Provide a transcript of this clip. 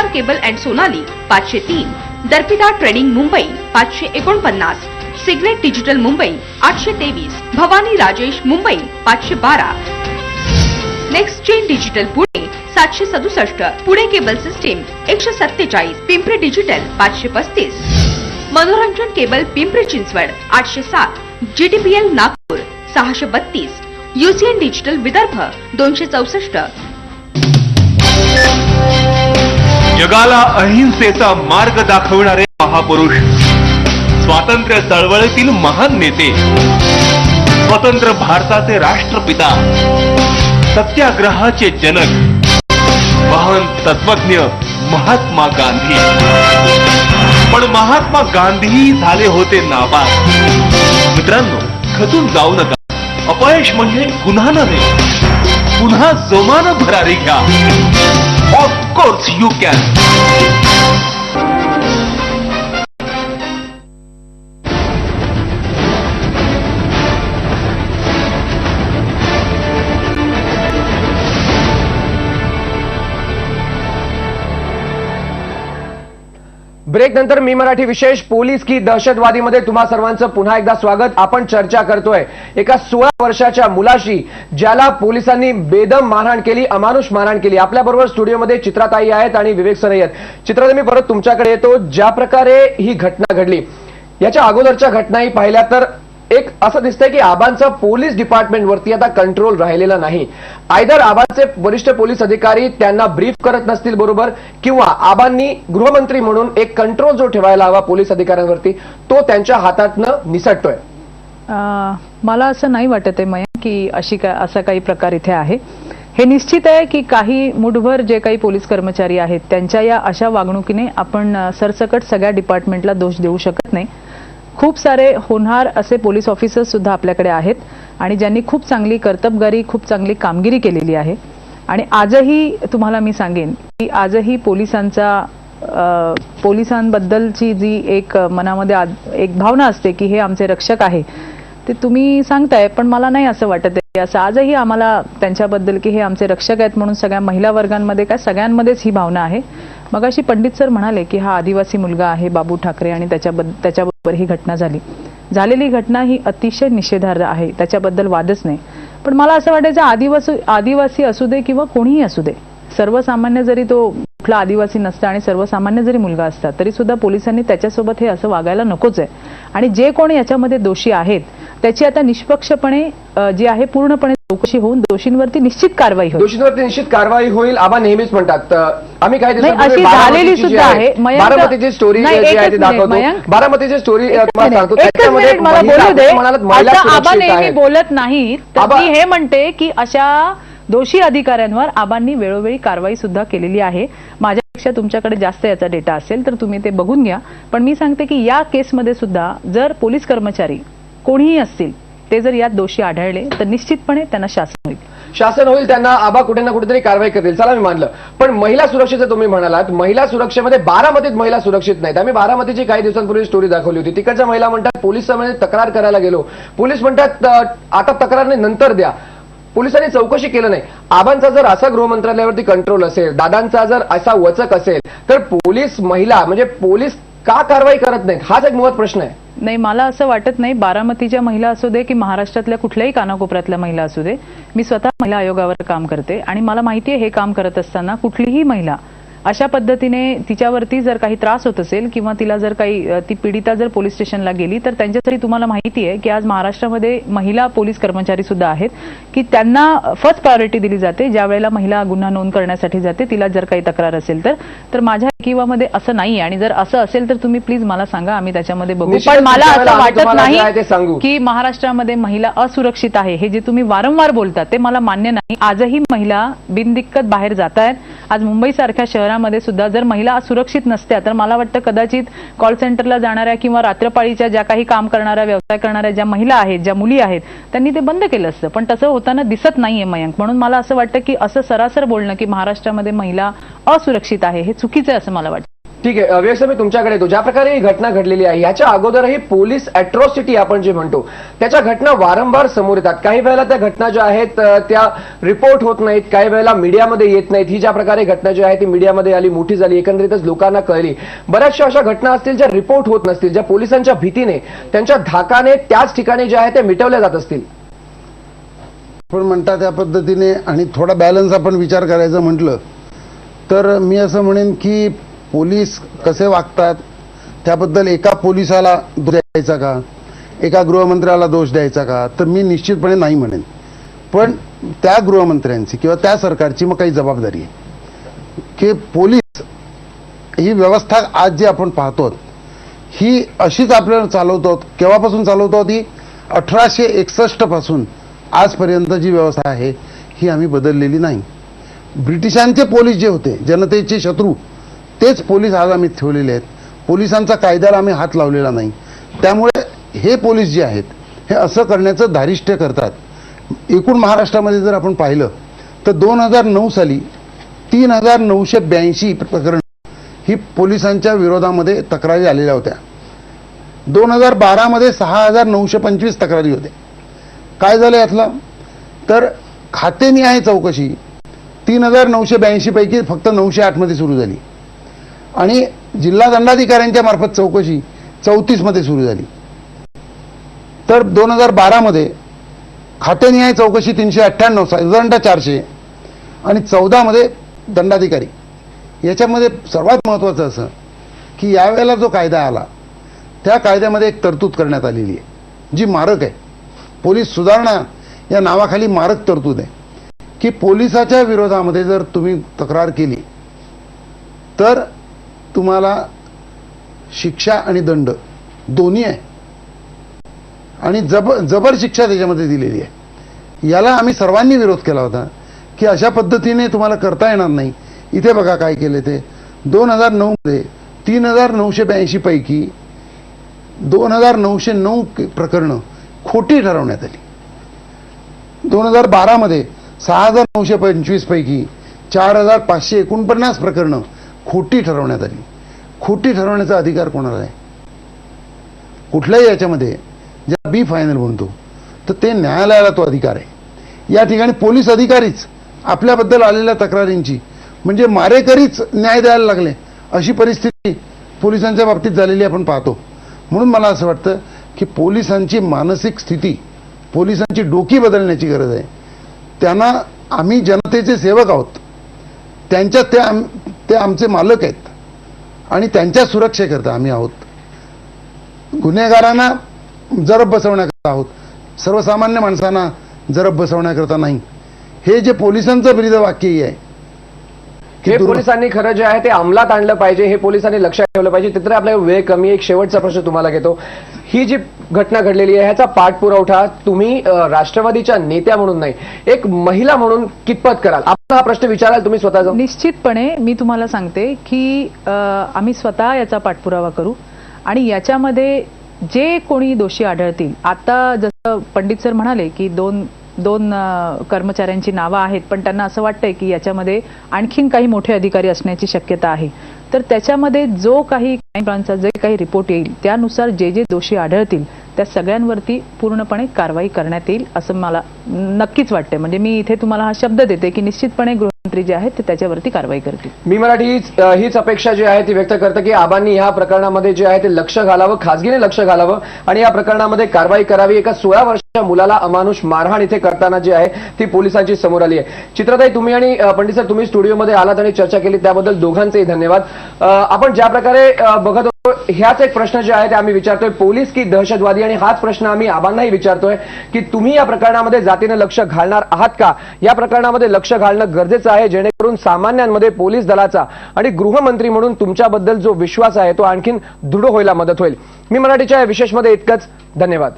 SR cable and Sonali 503, Darpita trading Mumbai 549, Signet digital Mumbai 823, Bhavani Rajesh Mumbai 512, next chain digital Pune 767, Pune cable system 147, Pimpri digital 535, Manoranjan cable Pimpri Chinchwad 807, GTPL Nagpur 632, UCN digital Vidarbha 264. जगाला अहिंसेचा मार्ग दाखवणारे महापुरुष, स्वातंत्र्य चळवळीतील महान नेते, स्वतंत्र भारताचे राष्ट्रपिता, सत्याग्रहाचे जनक, महान तत्वज्ञ महात्मा गांधी. पण महात्मा गांधी झाले होते नाबाद. मित्रांनो, खचून जाऊ नका. अपयश म्हणजे गुन्हा नव्हे. पुन्हा जोमानं भरारी घ्या. Of course you can. Break नंतर मी मराठी विशेष पोलीस की दहशतवादीमध्ये तुम्हा सर्वांचं पुन्हा एकदा स्वागत. आपण चर्चा करतोय एका 16 वर्षाच्या मुलाशी, ज्याला पोलिसांनी बेदम मारहाण केली, अमानुष मारहाण केली. आपल्याबरोबर स्टुडिओमध्ये चित्राताई आहेत आणि विवेक सर आहेत. चित्राताई, मी परत तुमच्याकडे येतो. ज्या प्रकारे ही घटना घडली, याच्या अगोदरच्या घटनाही पाहिल्या तर एक असं दिसतंय की आबांचा पोलीस डिपार्टमेंटवरती आता कंट्रोल राहिलेला नाही. आयदर आबांचे वरिष्ठ पोलीस अधिकारी त्यांना ब्रीफ करत नसतील बरोबर, किंवा आबांनी गृहमंत्री म्हणून एक कंट्रोल जो ठेवायला हवा पोलीस अधिकाऱ्यांवरती, तो त्यांच्या हातातनं निसटतोय. मला असं नाही वाटत आहे मयंक की असा काही प्रकार इथे आहे. हे निश्चित आहे की काही मुठभर जे काही पोलीस कर्मचारी आहेत त्यांच्या या अशा वागणुकीने आपण सरसकट सगळ्या डिपार्टमेंटला दोष देऊ शकत नाही. खूप सारे होनहार असे पोलीस ऑफिसर्स सुद्धा आपल्याकडे आहेत आणि ज्यांनी खूप चांगली कर्तबगारी, खूप चांगली कामगिरी केलेली आहे. आणि आजही तुम्हाला मी सांगेन की आजही पोलिसांबद्दलची जी एक मनामध्ये एक भावना असते की हे आमचे रक्षक आहे, ते तुम्ही सांगताय, पण मला नाही असं वाटत आहे असं आजही आम्हाला त्यांच्याबद्दल की हे आमचे रक्षक आहेत म्हणून सगळ्या महिला वर्गांमध्ये काय सगळ्यांमध्येच ही भावना आहे. मगाशी पंडित सर म्हणाले की हा आदिवासी मुलगा आहे बाबू ठाकरे आणि त्याच्याबरोबर ही घटना झालेली घटना ही अतिशय निषेधार्ह आहे, त्याच्याबद्दल वादच नाही. पण मला असं वाटायचं आदिवासी असू दे किंवा कोणीही असू दे, सर्वसामान्य जरी तो कुठला आदिवासी नसता आणि सर्वसामान्य जरी मुलगा असता तरी सुद्धा पोलिसांनी त्याच्यासोबत हे असं वागायला नकोच आहे. आणि जे कोणी याच्यामध्ये दोषी आहेत त्याची आता निष्पक्षपणे जी आहे पूर्णपणे चौकशी होऊन दोषींवरती निश्चित कारवाई होईल. दोषींवरती निश्चित कारवाई होईल. आबा नेहमीच म्हणतात. आम्ही काही अशी झालेली सुद्धा आहे. बारामतीची स्टोरी जी आहे ती दाखवतो. बारामतीची स्टोरी तुम्हाला सांगतो. त्याच्यामध्ये मला बोलू दे. आबा नेहमी बोलत नाहीत, तर मी हे म्हणते की अशा दोषी अधिकाऱ्यांवर आबांनी वेळोवेळी कारवाई सुद्धा केलेली आहे. माझ्यापेक्षा तुमच्याकडे जास्त याचा डेटा असेल तर तुम्ही ते बघून घ्या. पण मी सांगते की या केसमध्ये सुद्धा जर पोलीस कर्मचारी कोणीही असतील ते जर यात दोषी आढळले तर निश्चितपणे त्यांना शासन होईल. त्यांना आबा कुठे ना कुठेतरी कारवाई करतील. चला, मी मानलं. पण महिला सुरक्षेचं तुम्ही म्हणालात, महिला सुरक्षेमध्ये बारामतीत महिला सुरक्षित नाहीत. आम्ही बारामतीची काही दिवसांपूर्वी स्टोरी दाखवली होती. तिकडच्या महिला म्हणतात पोलिसांमध्ये तक्रार करायला गेलो, पोलीस म्हणतात आता तक्रार नाही, नंतर द्या. पोलिसांनी चौकशी केलं नाही. आबांचा जर असा गृहमंत्रालयावरती कंट्रोल असेल, दादांचा जर असा वचक असेल, तर पोलीस महिला म्हणजे पोलीस का कारवाई करत नाहीत, हाच एक मुळात प्रश्न आहे. नाही, मला असं वाटत नाही. बारामतीच्या महिला असू दे की महाराष्ट्रातल्या कुठल्याही कानाकोपऱ्यातल्या महिला असू दे, मी स्वतः महिला आयोगावर काम करते आणि मला माहिती आहे हे काम करत असताना कुठलीही महिला अशा पद्धतीने तिच्यावरती जर काही त्रास होत असेल किंवा तिला जर काही ती पीडिता जर पोलीस स्टेशनला गेली तर त्यांच्यासाठी तुम्हाला माहिती आहे की आज महाराष्ट्रामध्ये महिला पोलीस कर्मचारी सुद्धा आहेत की त्यांना फर्स्ट प्रायोरिटी दिली जाते ज्या वेळेला महिला गुन्हा नोंद करण्यासाठी जाते. तिला जर काही तक्रार असेल तर माझ्या किंवामध्ये असं नाही. आणि जर असं असेल तर तुम्ही प्लीज मला सांगा, आम्ही त्याच्यामध्ये बघू. पण मला असं वाटत नाही की महाराष्ट्रामध्ये महिला असुरक्षित आहे. हे जे तुम्ही वारंवार बोलता ते मला मान्य नाही. आजही महिला बिनदिक्कत बाहेर जात आहेत. आज मुंबई सारख्या शहरामध्ये सुद्धा जर महिला सुरक्षित नसत्या तर मला वाटतं कदाचित कॉल सेंटरला जाणाऱ्या किंवा रात्रपाळीच्या ज्या काही काम करणाऱ्या, व्यवसाय करणाऱ्या ज्या महिला आहेत, ज्या मुली आहेत, त्यांनी ते बंद केलं असतं. पण तसं होताना दिसत नाहीये मयंक. म्हणून मला असं वाटतं की असं सरासर बोलणं की महाराष्ट्रामध्ये महिला असुरक्षित आहे हे चुकीचं आहे असं मला वाटतं. ठीक आहे, विवेक सर, मी तुमच्याकडे येतो. ज्या प्रकारे ही घटना घडलेली आहे याच्या अगोदरही पोलीस अॅट्रॉसिटी आपण जे म्हणतो त्याच्या घटना वारंवार समोर येतात. काही वेळेला त्या घटना ज्या आहेत त्या रिपोर्ट होत नाहीत, काही वेळेला मीडियामध्ये येत नाहीत. ही ज्या प्रकारे घटना जी आहे ती मीडियामध्ये आली, मोठी झाली, एकंदरीतच लोकांना कळली. बऱ्याचशा अशा घटना असतील ज्या रिपोर्ट होत नसतील, ज्या पोलिसांच्या भीतीने, त्यांच्या धाकाने त्याच ठिकाणी ज्या आहेत त्या मिटवल्या जात असतील. पण म्हणता त्या पद्धतीने आणि थोडा बॅलन्स आपण विचार करायचं म्हटलं तर मी असं म्हणेन की पोलीस कसे वागतात त्याबद्दल एका पोलिसाला दोष द्यायचा का, एका गृहमंत्र्याला दोष द्यायचा का, तर मी निश्चितपणे नाही म्हणेन. पण त्या गृहमंत्र्यांची किंवा त्या सरकारची मग काही जबाबदारी आहे की पोलीस ही व्यवस्था आज जी आपण पाहतो ही अशीच आपल्याला चालवतो. केव्हापासून चालवतो? ती 1861 पासून आजपर्यंत जी व्यवस्था आहे ही आम्ही बदललेली नाही. ब्रिटिशांचे पोलीस जे होते, जनतेचे शत्रू, तेच पोलीस आज आम्ही ठेवलेले आहेत. पोलिसांचा कायद्याला आम्ही हात लावलेला नाही. त्यामुळे हे पोलीस जे आहेत हे असं करण्याचं धारिष्ट्य करतात. एकूण महाराष्ट्रामध्ये जर आपण पाहिलं तर 2009 साली 3982 प्रकरण ही पोलिसांच्या विरोधामध्ये तक्रारी आलेल्या होत्या. 2012 मध्ये 6925 तक्रारी होत्या. काय झालं यातलं? तर खातेनिहाय चौकशी 3982 पैकी फक्त 908 मध्ये सुरू झाली आणि जिल्हा दंडाधिकाऱ्यांच्या मार्फत चौकशी 34 मध्ये सुरू झाली. तर 2012 मध्ये खातेनिहाय चौकशी 398, साधारणतः 400 आणि 14 मध्ये दंडाधिकारी. याच्यामध्ये सर्वात महत्वाचं असं की यावेळेला जो कायदा आला त्या कायद्यामध्ये एक तरतूद करण्यात आलेली आहे जी मारक आहे. पोलीस सुधारणा या नावाखाली मारक तरतूद आहे की पोलिसाच्या विरोधामध्ये जर तुम्ही तक्रार केली तर तुम्हाला शिक्षा आणि दंड दोन्ही आहे आणि जबर शिक्षा त्याच्यामध्ये दिलेली आहे. याला आम्ही सर्वांनी विरोध केला होता की अशा पद्धतीने तुम्हाला करता येणार नाही. इथे बघा काय केले ते. 2009 मध्ये 3982 पैकी 2909 प्रकरणं खोटी ठरवण्यात आली. 2012 मध्ये 6925 पैकी 4549 प्रकरणं खोटी ठरवण्यात आली. खोटी ठरवण्याचा अधिकार कोणाला आहे? कुठल्याही याच्यामध्ये ज्या बी फायनल म्हणतो तर ते न्यायालयाला तो अधिकार आहे. या ठिकाणी पोलीस अधिकारीच आपल्याबद्दल आलेल्या तक्रारींची म्हणजे मारेकरीच न्याय द्यायला लागले अशी परिस्थिती पोलिसांच्या बाबतीत झालेली आपण पाहतो. म्हणून मला असं वाटतं की पोलिसांची मानसिक स्थिती, पोलिसांची डोकी बदलण्याची गरज आहे. त्यांना आम्ही जनतेचे सेवक आहोत, त्यांच्यात ते आमचे मालक आहेत आणि त्यांच्या सुरक्षेकरता आम्ही आहोत. गुन्हेगारांना जरब बसवण्याकरता आहोत, सर्वसामान्य माणसांना जरब बसवण्याकरता नाही. हे जे पोलिसांचं ब्रीद वाक्य आहे हे पोलिसांनी खरं जे आहे ते अंमलात आणलं पाहिजे, हे पोलिसांनी लक्षात ठेवलं पाहिजे. तिथे आपला वेळ कमी. एक शेवटचा प्रश्न तुम्हाला घेतो. ही जी घटना घडलेली आहे ह्याचा पाठपुरावा तुम्ही राष्ट्रवादीच्या नेत्या म्हणून नाही, एक महिला म्हणून कितपत कराल? आपण हा प्रश्न विचाराल तुम्ही स्वतः? निश्चितपणे मी तुम्हाला सांगते की आम्ही स्वतः याचा पाठपुरावा करू आणि याच्यामध्ये जे कोणी दोषी आढळतील, आता जसं पंडित सर म्हणाले की दोन कर्मचाऱ्यांची नावं आहेत पण त्यांना असं वाटतंय की याच्यामध्ये आणखीन काही मोठे अधिकारी असण्याची शक्यता आहे. तर त्याच्यामध्ये जो काही क्राईम ब्रांचचा जे काही रिपोर्ट येईल त्यानुसार जे जे दोषी आढळतील त्या सगळ्यांवरती पूर्णपणे कारवाई करण्यात येईल असं मला नक्कीच वाटते. म्हणजे मी इथे तुम्हाला हा शब्द देते की निश्चितपणे गृहमंत्री जे आहेत ते त्याच्यावरती कारवाई करतील. मी मराठी हीच अपेक्षा जी आहे ती व्यक्त करते की आबांनी ह्या प्रकरणामध्ये जे आहे ते लक्ष घालावं, खासगीने लक्ष घालावं आणि या प्रकरणामध्ये कारवाई करावी. एका 16 वर्षाच्या मुलाला अमानुष मारहाण इथे करताना जी आहे ती पोलिसांची समोर आली आहे. चित्राताई, तुम्ही आणि पंडित सर तुम्ही स्टुडिओमध्ये आलात आणि चर्चा केली त्याबद्दल दोघांचेही धन्यवाद. आपण ज्या प्रकारे बघत होतो ह्याच एक प्रश्न जे आहे ते आम्ही विचारतोय, पोलीस की दहशतवादी, आणि हाच प्रश्न आम्ही आबांनाही विचारतोय की तुम्ही या प्रकरणामध्ये जातीने लक्ष घालणार आहात का? या प्रकरणामध्ये लक्ष घालणं गरजेचं आहे जेणेकरून सामान्यांमध्ये पोलीस दलाचा आणि गृहमंत्री म्हणून तुमच्याबद्दल जो विश्वास आहे तो आणखीन दृढ व्हायला मदत होईल. मी मराठीच्या या विशेषमध्ये इतकंच. धन्यवाद.